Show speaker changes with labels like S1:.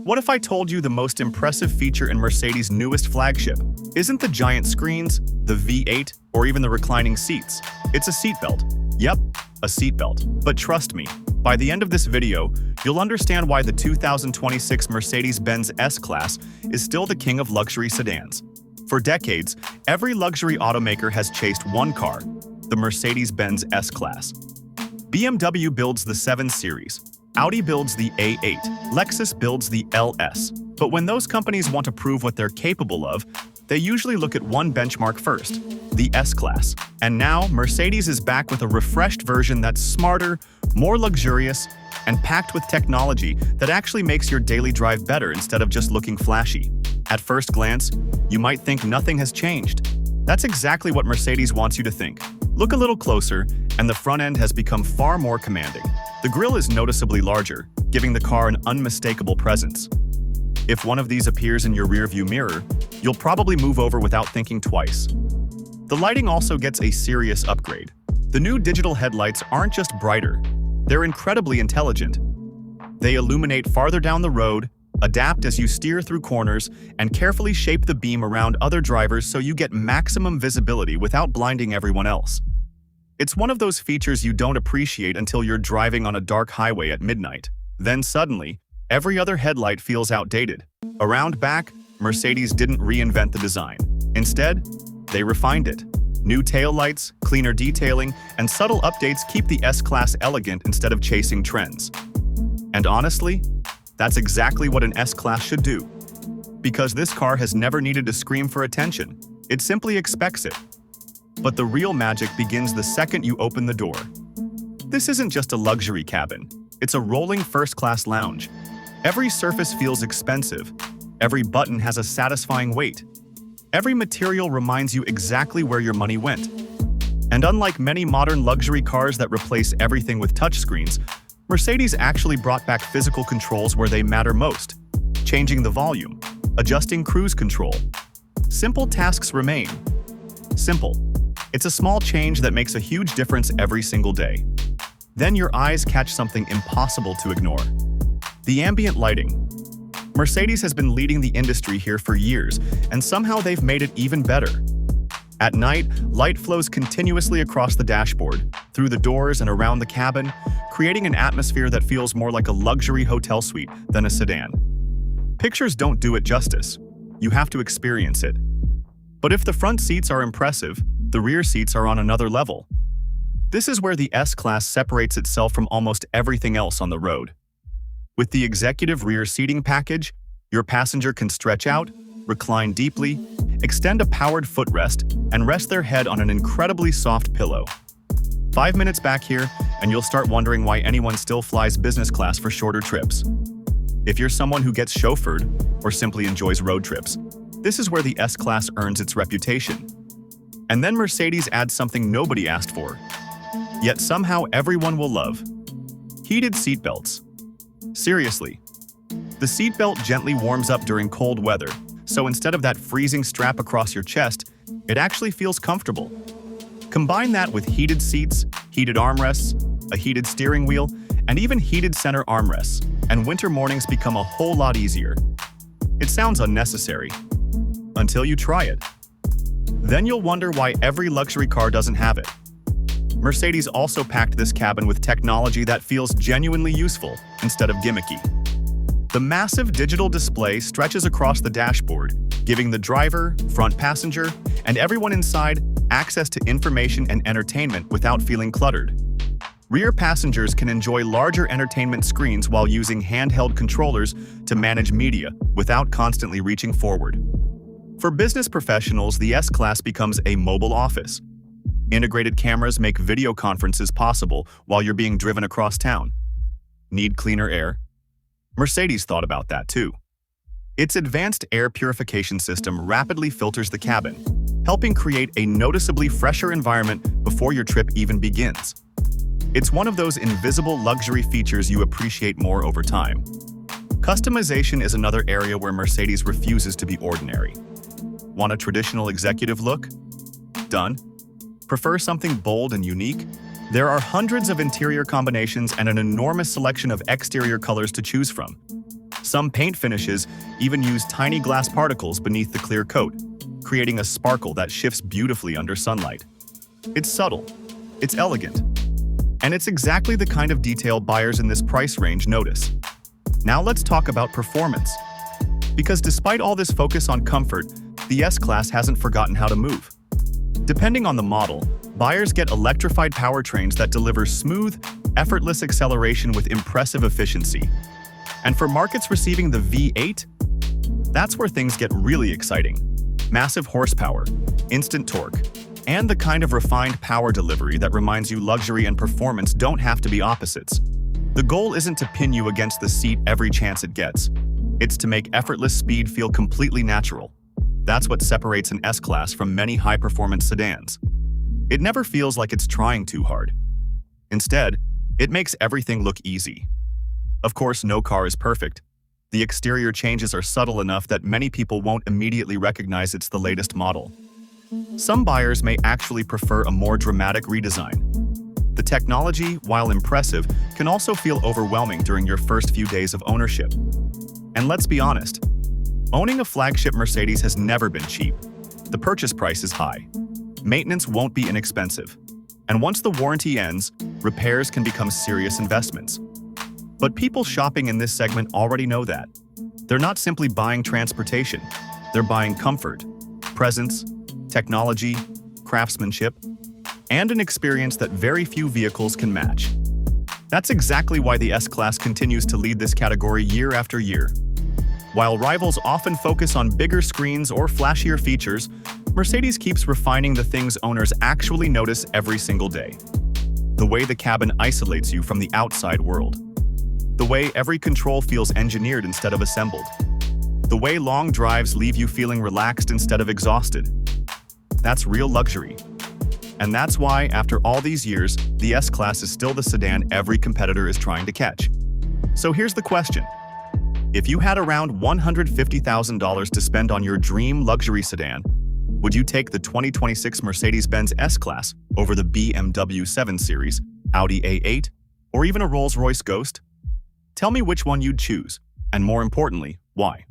S1: What if I told you the most impressive feature in Mercedes' newest flagship isn't the giant screens, the V8, or even the reclining seats? It's a seatbelt. Yep, a seatbelt. But trust me, by the end of this video, you'll understand why the 2026 Mercedes-Benz S-Class is still the king of luxury sedans. For decades, every luxury automaker has chased one car, the Mercedes-Benz S-Class. BMW builds the 7 Series. Audi builds the A8, Lexus builds the LS. But when those companies want to prove what they're capable of, they usually look at one benchmark first, the S-Class. And now, Mercedes is back with a refreshed version that's smarter, more luxurious, and packed with technology that actually makes your daily drive better instead of just looking flashy. At first glance, you might think nothing has changed. That's exactly what Mercedes wants you to think. Look a little closer, and the front end has become far more commanding. The grille is noticeably larger, giving the car an unmistakable presence. If one of these appears in your rearview mirror, you'll probably move over without thinking twice. The lighting also gets a serious upgrade. The new digital headlights aren't just brighter, they're incredibly intelligent. They illuminate farther down the road, adapt as you steer through corners, and carefully shape the beam around other drivers so you get maximum visibility without blinding everyone else. It's one of those features you don't appreciate until you're driving on a dark highway at midnight. Then suddenly, every other headlight feels outdated. Around back, Mercedes didn't reinvent the design. Instead, they refined it. New taillights, cleaner detailing, and subtle updates keep the S-Class elegant instead of chasing trends. And honestly, that's exactly what an S-Class should do. Because this car has never needed to scream for attention. It simply expects it. But the real magic begins the second you open the door. This isn't just a luxury cabin. It's a rolling first-class lounge. Every surface feels expensive. Every button has a satisfying weight. Every material reminds you exactly where your money went. And unlike many modern luxury cars that replace everything with touchscreens, Mercedes actually brought back physical controls where they matter most, changing the volume, adjusting cruise control. Simple tasks remain. Simple. It's a small change that makes a huge difference every single day. Then your eyes catch something impossible to ignore. The ambient lighting. Mercedes has been leading the industry here for years, and somehow they've made it even better. At night, light flows continuously across the dashboard, through the doors and around the cabin, creating an atmosphere that feels more like a luxury hotel suite than a sedan. Pictures don't do it justice. You have to experience it. But if the front seats are impressive, the rear seats are on another level. This is where the S-Class separates itself from almost everything else on the road. With the executive rear seating package, your passenger can stretch out, recline deeply, extend a powered footrest, and rest their head on an incredibly soft pillow. 5 minutes back here, and you'll start wondering why anyone still flies business class for shorter trips. If you're someone who gets chauffeured, or simply enjoys road trips, this is where the S-Class earns its reputation. And then Mercedes adds something nobody asked for, yet somehow everyone will love: heated seatbelts. Seriously, the seatbelt gently warms up during cold weather, so instead of that freezing strap across your chest, it actually feels comfortable. Combine that with heated seats, heated armrests, a heated steering wheel, and even heated center armrests, and winter mornings become a whole lot easier. It sounds unnecessary, until you try it. Then you'll wonder why every luxury car doesn't have it. Mercedes also packed this cabin with technology that feels genuinely useful instead of gimmicky. The massive digital display stretches across the dashboard, giving the driver, front passenger, and everyone inside access to information and entertainment without feeling cluttered. Rear passengers can enjoy larger entertainment screens while using handheld controllers to manage media without constantly reaching forward. For business professionals, the S-Class becomes a mobile office. Integrated cameras make video conferences possible while you're being driven across town. Need cleaner air? Mercedes thought about that too. Its advanced air purification system rapidly filters the cabin, helping create a noticeably fresher environment before your trip even begins. It's one of those invisible luxury features you appreciate more over time. Customization is another area where Mercedes refuses to be ordinary. Want a traditional executive look? Done. Prefer something bold and unique? There are hundreds of interior combinations and an enormous selection of exterior colors to choose from. Some paint finishes even use tiny glass particles beneath the clear coat, creating a sparkle that shifts beautifully under sunlight. It's subtle, it's elegant, and it's exactly the kind of detail buyers in this price range notice. Now let's talk about performance. Because despite all this focus on comfort, the S-Class hasn't forgotten how to move. Depending on the model, buyers get electrified powertrains that deliver smooth, effortless acceleration with impressive efficiency. And for markets receiving the V8, that's where things get really exciting. Massive horsepower, instant torque, and the kind of refined power delivery that reminds you luxury and performance don't have to be opposites. The goal isn't to pin you against the seat every chance it gets. It's to make effortless speed feel completely natural. That's what separates an S-Class from many high-performance sedans. It never feels like it's trying too hard. Instead, it makes everything look easy. Of course, no car is perfect. The exterior changes are subtle enough that many people won't immediately recognize it's the latest model. Some buyers may actually prefer a more dramatic redesign. The technology, while impressive, can also feel overwhelming during your first few days of ownership. And let's be honest, owning a flagship Mercedes has never been cheap. The purchase price is high. Maintenance won't be inexpensive. And once the warranty ends, repairs can become serious investments. But people shopping in this segment already know that. They're not simply buying transportation. They're buying comfort, presence, technology, craftsmanship, and an experience that very few vehicles can match. That's exactly why the S-Class continues to lead this category year after year. While rivals often focus on bigger screens or flashier features, Mercedes keeps refining the things owners actually notice every single day. The way the cabin isolates you from the outside world. The way every control feels engineered instead of assembled. The way long drives leave you feeling relaxed instead of exhausted. That's real luxury. And that's why, after all these years, the S-Class is still the sedan every competitor is trying to catch. So here's the question. If you had around $150,000 to spend on your dream luxury sedan, would you take the 2026 Mercedes-Benz S-Class over the BMW 7 Series, Audi A8, or even a Rolls-Royce Ghost? Tell me which one you'd choose, and more importantly, why.